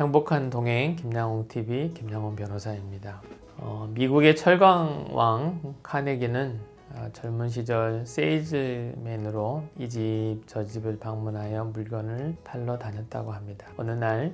행복한 동행 김양홍TV 김양홍 변호사입니다. 미국의 철강왕 카네기는 젊은 시절 세일즈맨으로 이 집 저 집을 방문하여 물건을 팔러 다녔다고 합니다. 어느 날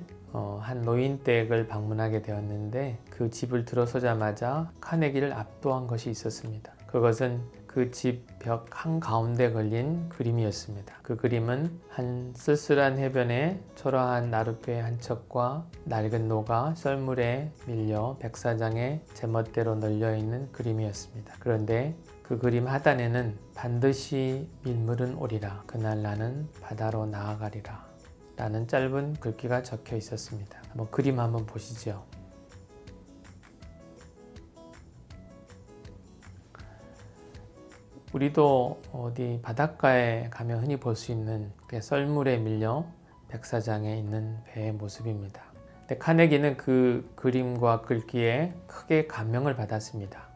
한 노인 댁을 방문하게 되었는데 그 집을 들어서자마자 카네기를 압도한 것이 있었습니다. 그것은 그 집 벽 한가운데 걸린 그림이었습니다. 그 그림은 한 쓸쓸한 해변에 초라한 나룻배 한 척과 낡은 노가 썰물에 밀려 백사장에 제멋대로 널려있는 그림이었습니다. 그런데 그 그림 하단에는 반드시 밀물은 오리라, 그날 나는 바다로 나아가리라 라는 짧은 글귀가 적혀 있었습니다. 한번 그림 한번 보시죠. 우리도 어디 바닷가에 가면 흔히 볼 수 있는 썰물에 밀려 백사장에 있는 배의 모습입니다. 근데 카네기는 그 그림과 글귀에 크게 감명을 받았습니다.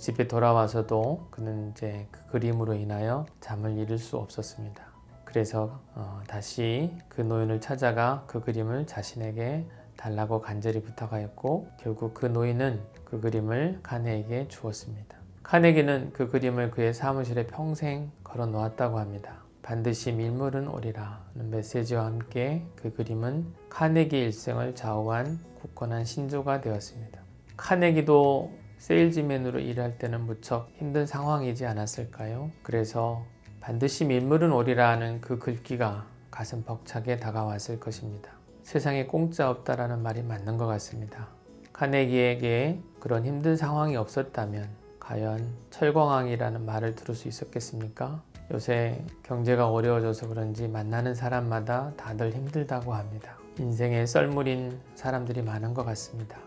집에 돌아와서도 그는 이제 그 그림으로 인하여 잠을 이룰 수 없었습니다. 그래서 다시 그 노인을 찾아가 그 그림을 자신에게 달라고 간절히 부탁하였고 결국 그 노인은 그 그림을 카네에게 주었습니다. 카네기는 그 그림을 그의 사무실에 평생 걸어 놓았다고 합니다. 반드시 밀물은 오리라는 메시지와 함께 그 그림은 카네기의 일생을 좌우한 굳건한 신조가 되었습니다. 카네기도 세일즈맨으로 일할 때는 무척 힘든 상황이지 않았을까요? 그래서 반드시 밀물은 오리라는 그 글귀가 가슴 벅차게 다가왔을 것입니다. 세상에 공짜 없다라는 말이 맞는 것 같습니다. 카네기에게 그런 힘든 상황이 없었다면 과연 철광왕이라는 말을 들을 수 있었겠습니까? 요새 경제가 어려워져서 그런지 만나는 사람마다 다들 힘들다고 합니다. 인생에 썰물인 사람들이 많은 것 같습니다.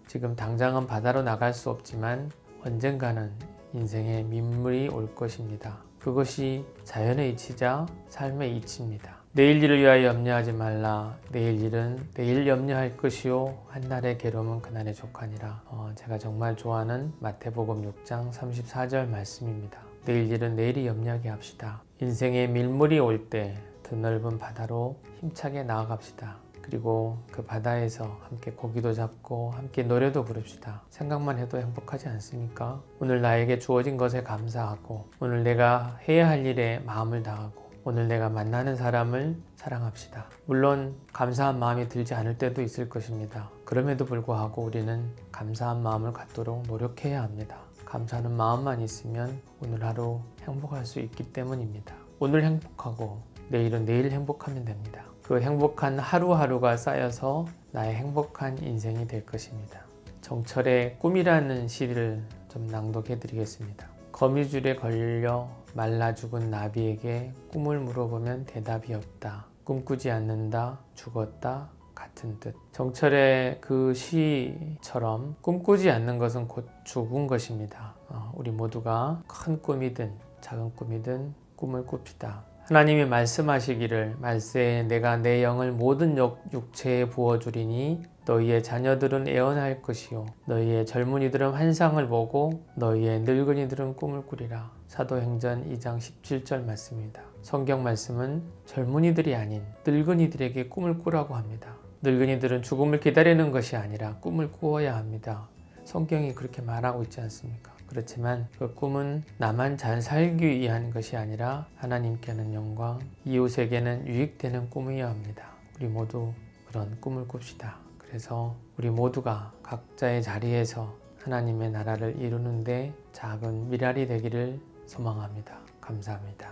지금 당장은 바다로 나갈 수 없지만 언젠가는 인생에 민물이 올 것입니다. 그것이 자연의 이치자 삶의 이치입니다. 내일 일을 위하여 염려하지 말라. 내일 일은 내일 염려할 것이요 한날의 괴로움은 그날의 족하니라. 제가 정말 좋아하는 마태복음 6장 34절 말씀입니다. 내일 일은 내일이 염려하게 합시다. 인생에 밀물이 올 때 드넓은 바다로 힘차게 나아갑시다. 그리고 그 바다에서 함께 고기도 잡고 함께 노래도 부릅시다. 생각만 해도 행복하지 않습니까? 오늘 나에게 주어진 것에 감사하고 오늘 내가 해야 할 일에 마음을 다하고 오늘 내가 만나는 사람을 사랑합시다. 물론 감사한 마음이 들지 않을 때도 있을 것입니다. 그럼에도 불구하고 우리는 감사한 마음을 갖도록 노력해야 합니다. 감사하는 마음만 있으면 오늘 하루 행복할 수 있기 때문입니다. 오늘 행복하고 내일은 내일 행복하면 됩니다. 그 행복한 하루하루가 쌓여서 나의 행복한 인생이 될 것입니다. 정철의 꿈이라는 시를 좀 낭독해 드리겠습니다. 거미줄에 걸려 말라 죽은 나비에게 꿈을 물어보면 대답이 없다. 꿈꾸지 않는다. 죽었다. 같은 뜻. 정철의 그 시처럼 꿈꾸지 않는 것은 곧 죽은 것입니다. 우리 모두가 큰 꿈이든 작은 꿈이든 꿈을 꿉시다. 하나님이 말씀하시기를 말세에 내가 내 영을 모든 육체에 부어주리니 너희의 자녀들은 애언할 것이요 너희의 젊은이들은 환상을 보고 너희의 늙은이들은 꿈을 꾸리라. 사도행전 2장 17절 말씀입니다. 성경 말씀은 젊은이들이 아닌 늙은이들에게 꿈을 꾸라고 합니다. 늙은이들은 죽음을 기다리는 것이 아니라 꿈을 꾸어야 합니다. 성경이 그렇게 말하고 있지 않습니까? 그렇지만 그 꿈은 나만 잘 살기 위한 것이 아니라 하나님께는 영광, 이웃에게는 유익되는 꿈이어야 합니다. 우리 모두 그런 꿈을 꿉시다. 그래서 우리 모두가 각자의 자리에서 하나님의 나라를 이루는데 작은 미랄이 되기를 소망합니다. 감사합니다.